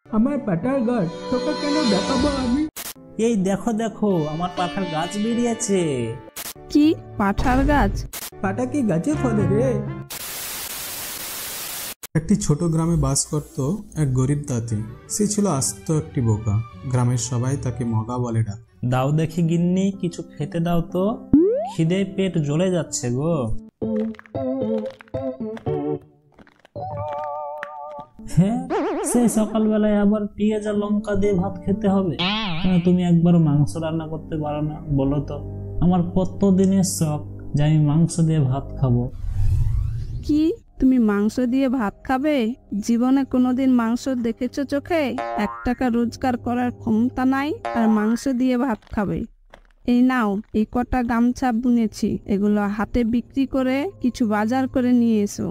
আমার পাটার গাছ তোকে কেন দেখাবো আমি? এই দেখো দেখো, আমার পাঠার গাছ বেরিয়েছে। কি পাঠার গাছ? পাটা কি গাছে ফলে রে? একটি ছোট গ্রামে বাস করত এক গরিব দাদি। সে ছিল আস্ত একটি বোকা। গ্রামের সবাই তাকে মগা বলে ডাক। দাও দেখি গিন্নি, কিছু খেতে দাও তো, খিদে পেট জ্বলে যাচ্ছে গো। হ্যাঁ, সেই সকালবেলায় আবার পেঁয়াজ আর লঙ্কা দিয়ে ভাত খেতে হবে? তুমি একবার মাংস রান্না করতে পারো না? বলো তো, আমার কত দিনের শখ যে আমি মাংস দিয়ে ভাত খাবো। কি তুমি মাংস দিয়ে ভাত খাবে? জীবনে কোনোদিন মাংস দেখেছো চোখে? 1 টাকা রোজগার করার ক্ষমতা নাই আর মাংস দিয়ে ভাত খাবে? এই নাও, এই কটা গামছা বুনেছি, এগুলো হাটে বিক্রি করে কিছু বাজার করে নিয়ে এসো।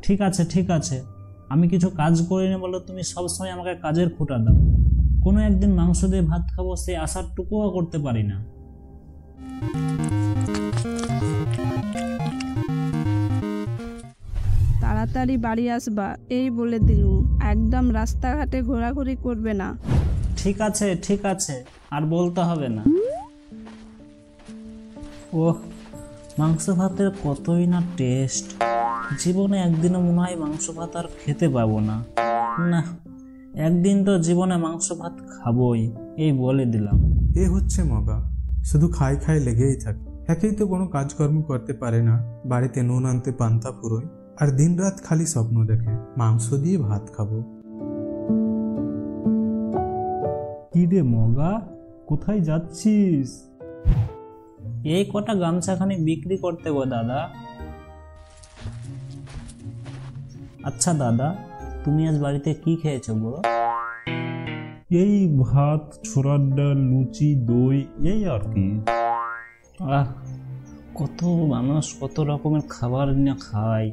ঠিক আছে ঠিক আছে, আমি কিছু কাজ করি না বলে তুমি সবসময় আমাকে কাজের খোঁটা দাও। কোনো একদিন মাংস দিয়ে ভাত খাবো সেই আশাটুকুও করতে পারি না। তাড়াতাড়ি বাড়ি আসবা এই বলে দিলুম, একদম রাস্তাঘাটে ঘোরাঘুরি করবে না। ঠিক আছে ঠিক আছে, আর বলতে হবে না। ওহ, মাংস ভাতের কতই না টেস্ট। জীবনে একদিনও মনে হয় মাংস ভাত আর খেতে পাবো না। না, একদিন তো জীবনে মাংস ভাত খাবোই, এই বলে দিলাম। এ হচ্ছে মগা, শুধু খাই খাই লেগেই থাকে। একেই তো কোনো কাজকর্ম করতে পারে না, বাড়িতে নুন আনতে পান্তা ফুরোয়, আর দিনরাত খালি স্বপ্ন দেখে মাংস দিয়ে ভাত খাবো। কি রে মগা, কোথায় যাচ্ছিস? এই কটা গামছাখানি বিক্রি করতে গো দাদা। আচ্ছা দাদা, তুমি আজ বাড়িতে কি খেয়েছো গো? এই ভাত, ছোলার ডাল, লুচি, দই, এই আর কি। আহ, কত মানুষ কত রকমের খাবার না খায়,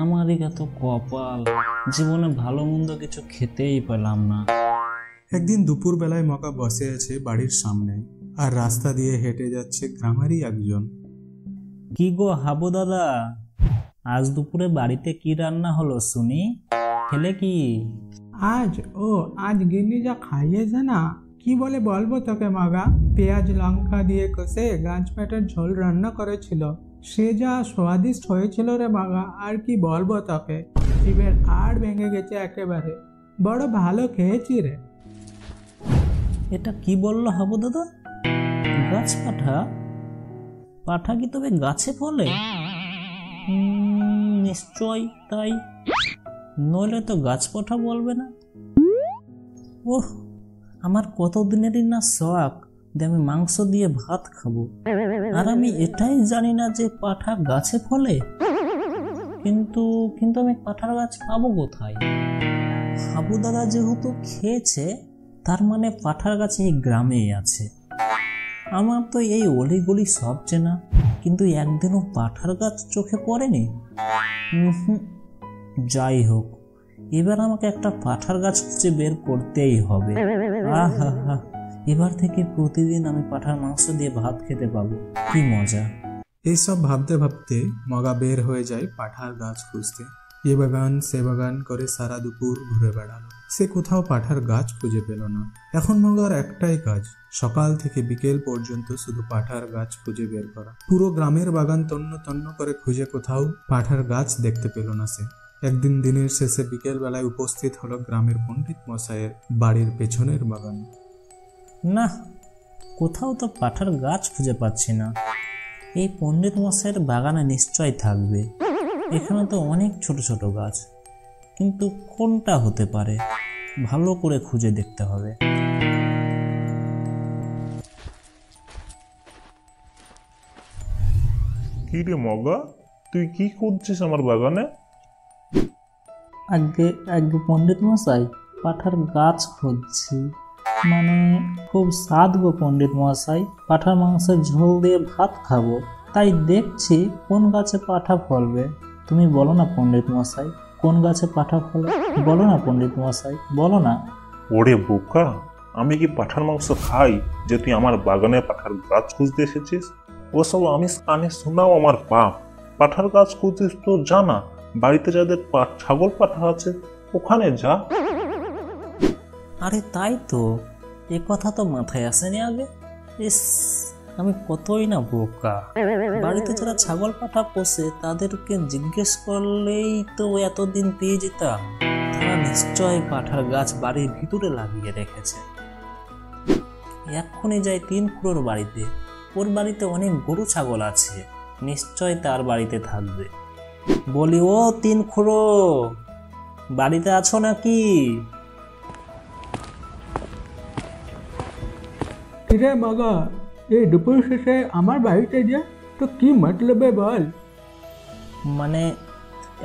আমারই এত কপাল, জীবনে ভালো মন্দ কিছু খেতেই পেলাম না। একদিন দুপুর বেলায় মগা বসে আছে বাড়ির সামনে, আর রাস্তা দিয়ে হেঁটে যাচ্ছে গ্রামেরই একজন। কি গো হাবু দাদা, আজ দুপুরে বাড়িতে কি রান্না হলো শুনি? খেলে কি? আজ গিন্নি যা খাইয়েছে না, কি বলে বলবো তোকে মগা। পেঁয়াজ লঙ্কা দিয়ে কষে গাছ পেটের ঝোল রান্না করেছিল, সে যা স্বাদিষ্ট হয়েছিল রে মগা, আর কি বলবো তোকে। জিভের আর ভেঙে গেছে একেবারে, বড় ভালো খেয়েছি রে। এটা কি বললো হাবু দাদা? গাছ পাঠা? পাঠা কি তবে গাছে ফলে? নিশ্চয় তাই, নইলে তো গাছ পাঠা বলবে না। ওহ, আমার কতদিনেরই না শখ যে আমি মাংস দিয়ে ভাত খাবো, আর আমি এটাই জানি না যে পাঠা গাছে ফলে। কিন্তু কিন্তু আমি পাঠার গাছ পাবো কোথায়? হাবু দাদা যেহেতু খেয়েছে, তার মানে পাঠার গাছ এই গ্রামেই আছে। আমার তো এই অলিগলি সব চেনা, কিন্তু একদিনও পাঠার গাছ চোখে পড়েনি। যাই হোক, এবার আমাকে একটা পাঠার গাছ খুঁজে বের করতেই হবে। আহা, এবার থেকে প্রতিদিন আমি পাঠার মাংস দিয়ে ভাত খেতে পাবো, কি মজা। এইসব ভাবতে ভাবতে মগা বের হয়ে যায় পাঠার গাছ খুঁজতে। এ বাগান সে বাগান করে সারা দুপুর ঘুরে বেড়ালো, সে কোথাও পাঠার গাছ খুঁজে পেল না। এখন মগার একটাই কাজ, সকাল থেকে বিকেল পর্যন্ত শুধু পাঠার গাছ খুঁজে বের করা। পুরো গ্রামের বাগান তন্ন তন্ন করে খুঁজে কোথাও পাঠার গাছ দেখতে পেল না সে। একদিন দিনের শেষে বিকেল বেলায় উপস্থিত হলো গ্রামের পণ্ডিত মশাইয়ের বাড়ির পেছনের বাগান। না, কোথাও তো পাঠার গাছ খুঁজে পাচ্ছি না। এই পণ্ডিত মশাইয়ের বাগানে নিশ্চয় থাকবে, এখানে তো অনেক ছোট ছোট গাছ, কিন্তু কোনটা হতে পারে ভালো করে খুঁজে দেখতে হবে। কি রে মগা, তুই কি করছিস আমার বাগানে? আগে আগে পণ্ডিত মশাই, পাঠার গাছ খুঁজছি। মানে খুব স্বাদ গো পণ্ডিত মশাই, পাঠার মাংসের ঝোল দিয়ে ভাত খাবো, তাই দেখছি কোন গাছে পাঠা ফলবে। তুমি বলো না পণ্ডিত মশাই, কোন গাছে পাঠা ফলে? বলো না পণ্ডিত মশাই, বলো না। ওরে বোকা, আমি কি পাঠার মাংস খাই যে তুই আমার বাগানে পাঠার গাছ খুঁজতে এসেছিস? ওসব আমি কানে শোনাও আমার পাপ। পাঠার গাছ খুঁজছিস তো জানা, বাড়িতে যাদের ছাগল পাঠা আছে ওখানে যা। আরে তাই তো, এ কথা তো মাথায় আসেনি আগে। ইস, আমি কতই না বোকা। বাড়িতে যারা ছাগল পাঠা পোষে তাদেরকে জিজ্ঞেস করলেই তো এতদিন পেয়ে যেতাম। তারা নিশ্চয় পাঠার গাছ বাড়ির ভিতরে লাগিয়ে রেখেছে। এক্ষুনি যাই 3 খুঁড়োর বাড়িতে। ওর বাড়িতে অনেক গরু ছাগল আছে, নিশ্চয় তার বাড়িতে থাকবে। বলি, ও 3 খুঁড়ো, বাড়িতে আছো নাকি? কিরে মগা, এই দুপুর শেষে আমার বাড়িতে যে, তো কি মতলবে বল? মানে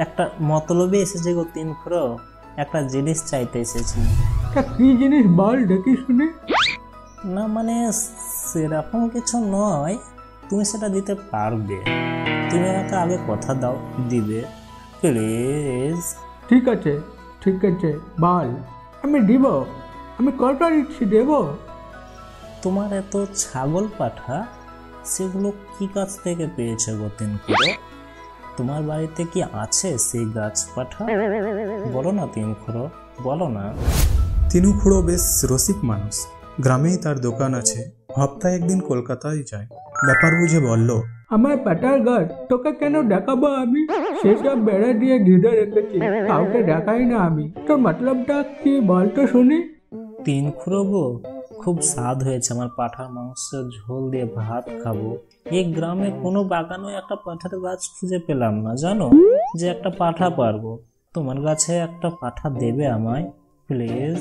একটা মতলবে এসেছে গো 3 খুঁড়ো, একটা জিনিস চাইতে এসেছি। তা কি জিনিস বল দেখি শুনি। না মানে সেরকম কিছু নয়, তুমি সেটা দিতে পারবে। তুমি আমাকে আগে কথা দাও, দিবে প্লিজ। ঠিক আছে বল, আমি দিব। আমি কটা দিচ্ছি, দেবো? তোমার এত ছাগল পাঠা, সেগুলো কি গাছ থেকে পেয়েছে গো 3 খুঁড়ো? তোমার বাড়িতে কি আছে সেই গাছ পাঠা? বলো না 3 খুঁড়ো, বলো না। তিনু খুঁড়ো বেশ রসিক মানুষ, গ্রামেই তার দোকান আছে, হপ্তায় একদিন কলকাতায় যায়। ব্যাপার বুঝে বলল, আমার পাটার গাছ তোকে কেন দেখাবো আমি? সেসব বেড়া দিয়ে ঘিরে রেখেছি, কাউকে দেখাই না আমি। তোর মতলবটা কি বলতো শুনি। 3 খুঁড়ো গো, খুব স্বাদ হয়েছে আমার পাঠার মাংস ঝোল দিয়ে ভাত খাবো। এই গ্রামে কোনো বাগানে একটা পাঠার গাছ খুঁজে পেলাম না, জানো, যে একটা পাঠা পারবো। তোমার গাছে একটা পাঠা দেবে আমায় প্লিজ?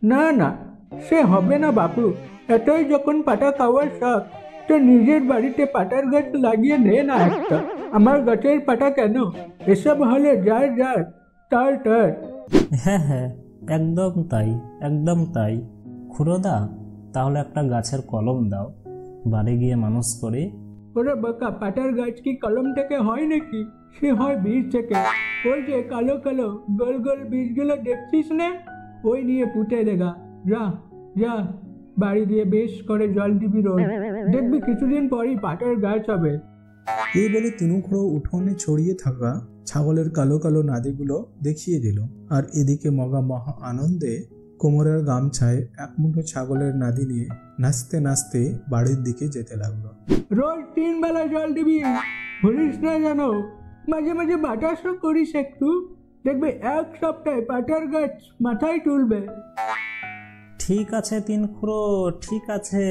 না, সে হবে না বাপু। এতই যখন পাটা খাওয়ার শখ, তো নিজের বাড়িতে পাটার গাছ লাগিয়ে নে না একটা। আমার গাছের পাটা কেন? এসব হলে যার তার। হ্যাঁ, একদম তাই। খুড়োদা, তাহলে একটা গাছের কলম দাও, বাড়ি গিয়ে মানুষ করে। ওরে বাকা, পাটার গাছ কি কলম থেকে হয় নাকি? সে হয় বীজ থেকে। ওই যে কালো কালো গোল গোল বীজগুলো দেখছিস না, ওই নিয়ে পুঁতে দেগা। যা বাড়ি গিয়ে বেশ করে জল দিবি রোজ, দেখবি কিছুদিন পরই পাটার গাছ হবে। এই বলে তিনু খুঁড়ো উঠোনে ছড়িয়ে থাকা ছাগলের কালো কালো নাদিগুলো দেখিয়ে দিল। আর এদিকে মগা মহা আনন্দে কোমরের গামছায় এক মুঠো ছাগলের নাদি নিয়ে নাচতে নাচতে বাড়ির দিকে যেতে লাগলো। রোজ 3 বেলা জল দিবি, ভুলিস না যেন। মাঝে মাঝে বাতাসও করিস একটু, দেখবি 1 সপ্তাহে পাটার গাছ মাথায় তুলবে। ঠিক আছে 3 খুঁড়ো, ঠিক আছে।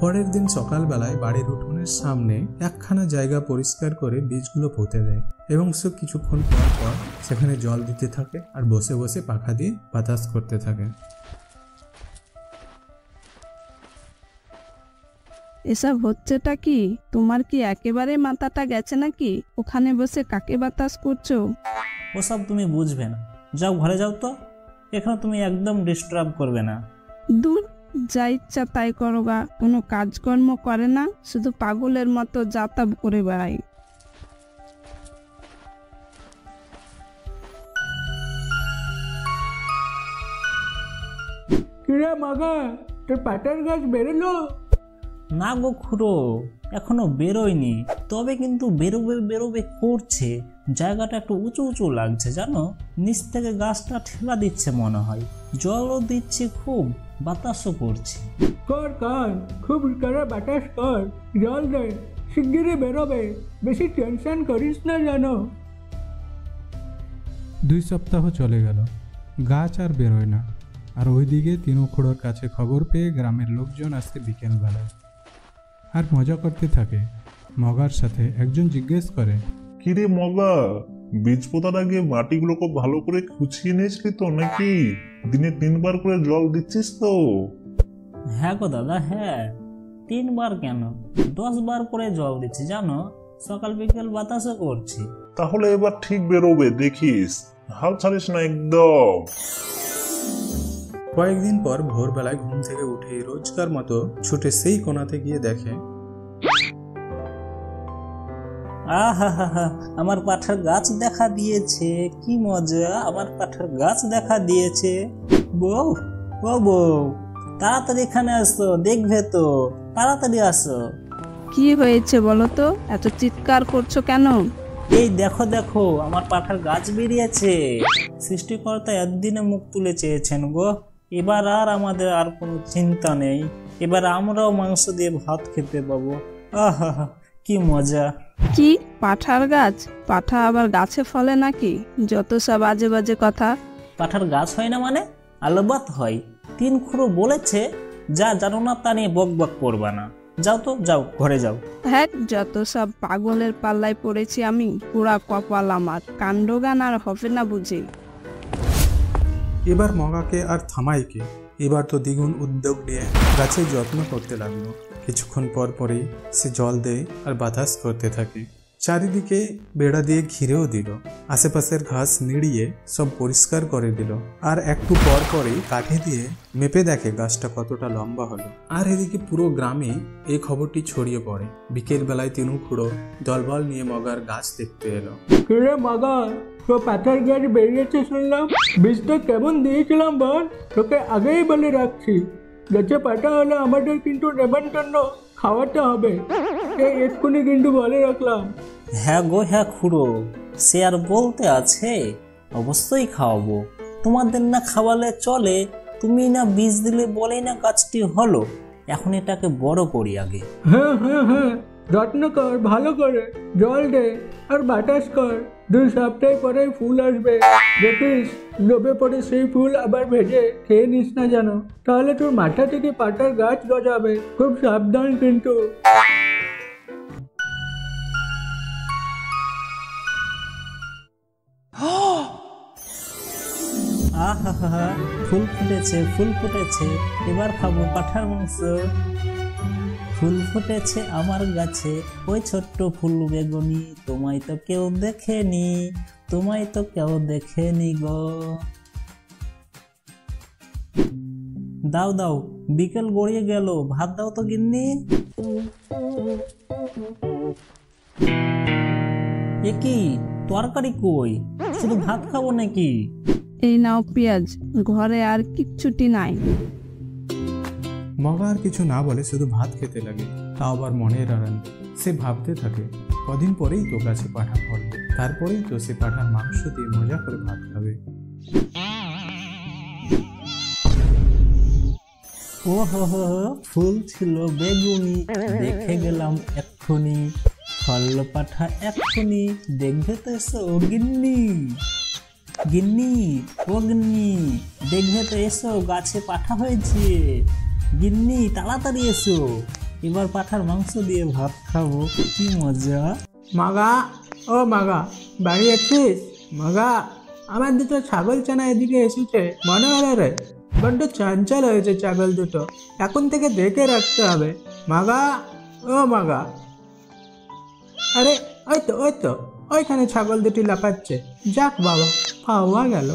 পরের দিন সকালবেলায় বাড়ির উঠোনের সামনে একখানা জায়গা পরিষ্কার করে বীজগুলো পুঁতে দেয় এবং সে কিছুক্ষণ পর সেখানে জল দিতে থাকে আর বসে বসে পাখা দিয়ে বাতাস করতে থাকে। এসব হচ্ছেটা কি? তোমার কি একেবারে মাথাটা গেছে নাকি? ওখানে বসে কাকে বাতাস করছো? ওসব তুমি বুঝবে না, যাও ঘরে যাও তো। এখানে তুমি একদম ডিস্টার্ব করবে না। দূর, যা ইচ্ছা তাই করো গা। কোনো কাজকর্ম করে না, শুধু পাগলের মতো যাতাব করে বেড়াই। কিরে মগা, তোর পাটার গাছ বেরোলো? না গো খুড়ো, এখনো বেরোয়নি, তবে কিন্তু বেরোবে করছে। জায়গাটা একটু উঁচু লাগছে, জানো, নিচ থেকে গাছটা ঠেলা দিচ্ছে মনে হয়। জলও দিচ্ছে খুব, বাতাসও করছে। কর খুব করে বাতাস কর, জল দে, শিগগিরই বেরোবে। বেশি টেনশন করিস না জানো। 2 সপ্তাহ চলে গেল, গাছ আর বেরোয় না। আর ওইদিকে তিনু খুঁড়োর কাছে খবর পেয়ে গ্রামের লোকজন আসে বিকেলবেলায় আর মজা করতে থাকে। মগার সাথে একজন জিজ্ঞেস করে, কিরে মগা, বীজ পোতার আগে মাটিগুলোকে ভালো করে খুঁচিয়ে নিয়েছিলি তো নাকি? দিনে 3 বার করে জল দিচ্ছিস তো? হ্যাঁ গো দাদা, হ্যাঁ, 3 বার কেন, 10 বার করে জল দিচ্ছি, জানো, সকাল বিকেল বাতাসও করছি। তাহলে এবার ঠিক বেরোবে, দেখিস, হাল ছাড়িস না একদম। কয়েকদিন পর ভোরবেলায় ঘুম থেকে উঠে রোজকার মতো ছুটে সেই কোণাতে গিয়ে দেখে, আহা, আমার পাঠার গাছ দেখা দিয়েছে, কি মজা, আমার পাঠার গাছ দেখা দিয়েছে। বউ, ও বউ, তাড়াতাড়ি এখানে আসো, দেখবে তো, তাড়াতাড়ি আসো। কি হয়েছে বলো তো, এত চিৎকার করছো কেন? এই দেখো, আমার পাঠার গাছ বেরিয়েছে। সৃষ্টিকর্তা একদিনে মুখ তুলে চেয়েছেন গো, এবার আর আমাদের আর কোনো চিন্তা নেই, এবার আমরাও মাংস দিয়ে ভাত খেতে পাবো। আহা, কি মজা। কি পাঠার গাছ? পাঠা আবার গাছে ফলে নাকি? যত সব বাজে বাজে কথা। পাঠার গাছ হয় না মানে? আলবাত হয়। 3 খুঁড়ো বলেছে, যা জানো না তা নিয়ে বক বক করবা না। যাও তো, যাও ঘরে যাও। হ্যাঁ, যত সব পাগলের পাল্লায় পড়েছি আমি। পুরা কপাল আমার, কাণ্ডগান আর হবে না বুঝি। এবার মগাকে আর থামাইকে, এবার তো দ্বিগুণ উদ্যোগ নিয়ে গাছের যত্ন করতে লাগলো। কিছুক্ষণ পর পরেই সে জল দেয় আর বাতাস করতে থাকে। চারিদিকে বেড়া দিয়ে ঘিরেও দিল, আশেপাশের ঘাস নিড়িয়ে সব পরিষ্কার করে দিল, আর একটু পর পরেই কাঠি দিয়ে মেপে দেখে গাছটা কতটা লম্বা হলো। আর এদিকে পুরো গ্রামে এই খবরটি ছড়িয়ে পড়ে। বিকেল বেলায় 3 খুঁড়ো দলবল নিয়ে মগার গাছ দেখতে এলো। কিরে মগা, তো পাঠার গাছ বেরিয়েছে শুনলাম, বীজটা কেমন দিয়েছিলাম বল? তোকে আগেই বলে রাখছি, গাছে পাঠা হলে আমাদের কিন্তু নেমন্তন্ন খাওয়াতে হবে, এই এক্ষুনি কিন্তু বলে রাখলাম। হ্যাঁ গো হ্যাঁ খুড়ো, সে আর বলতে আছে, অবশ্যই খাওয়াবো। তোমাদের না খাওয়ালে চলে, তুমি না বীজ দিলে বলেই না গাছটি হলো। এখন এটাকে বড় করি আগে। হ্যাঁ হ্যাঁ হ্যাঁ, যত্ন কর ভালো করে, জল দে আর বাতাস কর। 2 সপ্তাহ পরে ফুল আসবে, দেখিস লোভে পড়ে সেই ফুল আবার ভেজে খেয়ে নিস না যেন, তাহলে তোর মাথা থেকে পাটার গাছ গজাবে। খুব সাবধান কিন্তু। আহা, ফুল ফুটেছে, ফুল ফুটেছে, এবার খাবো পাঠার মাংস। ফুল ফুটেছে আমার গাছে, ওই ছোট্ট ফুল বেগুনি, তোমায় তো কেউ দেখেনি, তোমায় তো কেউ দেখেনি গো। দাও দাও, বিকেল গড়িয়ে গেল, ভাত দাও তো গিন্নি। এ কি তরকারি কই? শুধু ভাত খাবো নাকি? এই নাও পেঁয়াজ, ঘরে আর কিচ্ছুটি নাই। মগা আর কিছু না বলে শুধু ভাত খেতে লাগে, তাও আবার মনের আনন্দে। সে ভাবতে থাকে, কদিন পরেই তো গাছে পাঠা ফলবে, তারপরেই তো সে পাঠার মাংস দিয়ে মজা করে ভাত খাবে। ও হো, ফুল ছিল বেগুনি, দেখে গেলাম এক্ষুনি, ফল পাঠা এক্ষুনি, দেখবে তো এসো গিন্নি। গিন্নি, ও গিন্নি, দেখবে তো এসো, গাছে পাঠা হয়েছে। গিন্নি তাড়াতাড়ি এসো, এবার পাঠার মাংস দিয়ে ভাত খাবো, কি মজা। মাগা, ও মাগা, বাড়ি আছিস? মাগা, আমার 2টো ছাগল ছানা এদিকে এসেছে, মনে হলো রে। বড্ড চঞ্চল হয়েছে ছাগল দুটো, এখন থেকে দেখে রাখতে হবে। মাগা, ও মাগা। আরে ওই তো ওইখানে ছাগল দুটি লাফাচ্ছে। যাক বাবা, পাওয়া গেল।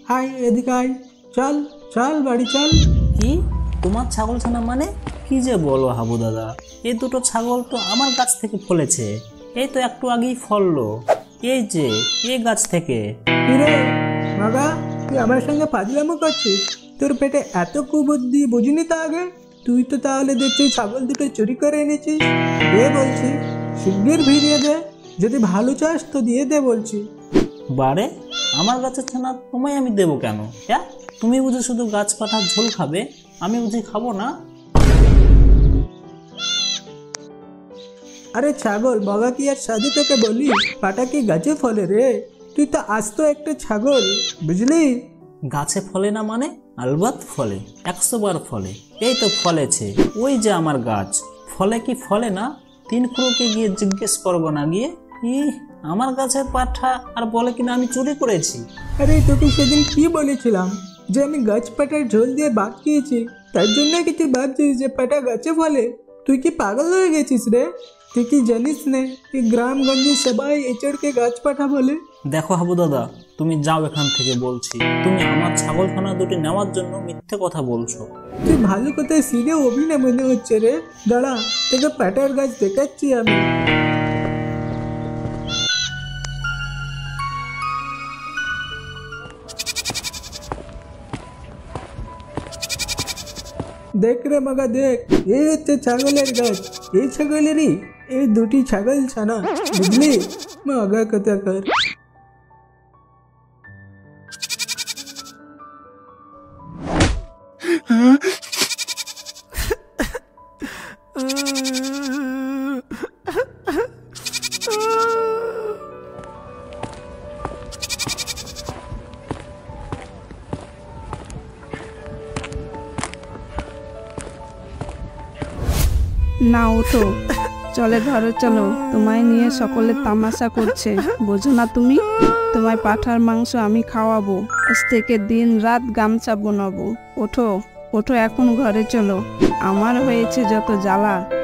হাই এদিকে আয়, চল চল বাড়ি চল। কি তোমার ছাগল ছানা মানে? কি যে বলো হাবু দাদা, এই 2টো ছাগল তো আমার গাছ থেকে ফলেছে, এই তো একটু আগেই ফললো, এই যে এই গাছ থেকে। কিরে মাগা, তুই আমার সঙ্গে ফাজলামো করছিস? তোর পেটে এত কুবুদ্ধি, বুঝিনি তা আগে? তুই তো তাহলে দেখছি ছাগল দুটো চুরি করে এনেছিস। দে বলছি, শিগগির ভিড়িয়ে দে, যদি ভালো চাস তো দিয়ে দে বলছি। বারে, আমার গাছের ছানা তোমায় আমি দেবো কেন? হ্যাঁ, তুমি বুঝি শুধু গাছ পাঠার ঝোল খাবে, আমি বুঝি খাবো না? আরে ছাগল, বাবা কি আর সাধু তোকে বলি, পাটা কি গাছে ফলে রে? তুই তো আস্ত একটা ছাগল, বুঝলি? গাছে ফলে না মানে? আলবাত ফলে, 100 বার ফলে। এই তো ফলেছে, ওই যে আমার গাছ। ফলে কি ফলে না? 3 খুঁড়োকে গিয়ে জিজ্ঞেস করবো না গিয়ে? আমার গাছের পাঠা আর বলে কিনা আমি চুরি করেছি। আরে তোকে সেদিন কি বলেছিলাম যে আমি গাছ পাটার ঝোল দিয়ে ভাত খেয়েছি, তার জন্য কি তুই ভাবছিস যে পাটা গাছে ফলে? তুই কি পাগল হয়ে গেছিস রে? তুই কি জানিস না কি গ্রামগঞ্জে সবাই এচড়কে গাছ পাঠা বলে? দেখো হাবু দাদা, তুমি যাও এখান থেকে বলছি। তুমি আমার ছাগলখানা দুটি নেওয়ার জন্য মিথ্যে কথা বলছো। তুই ভালো কথা সিধে অভিনয় মনে হচ্ছে রে। দাঁড়া, তোকে পাটার গাছ দেখাচ্ছি আমি। দেখ রে মাগা দেখ, এই হচ্ছে ছাগলের গাছ। এই ছাগলেরই এই 2টি ছাগল ছানা, বুঝলি? মাগা কথা কর। না ওঠো, চলে ঘরে চলো, তোমায় নিয়ে সকলে তামাশা করছে, বোঝো না তুমি? তোমায় পাঁঠার মাংস আমি খাওয়াবো, আজ থেকে দিন রাত গামছা বোনাবো। ওঠো ওঠো, এখন ঘরে চলো, আমার হয়েছে যত জ্বালা।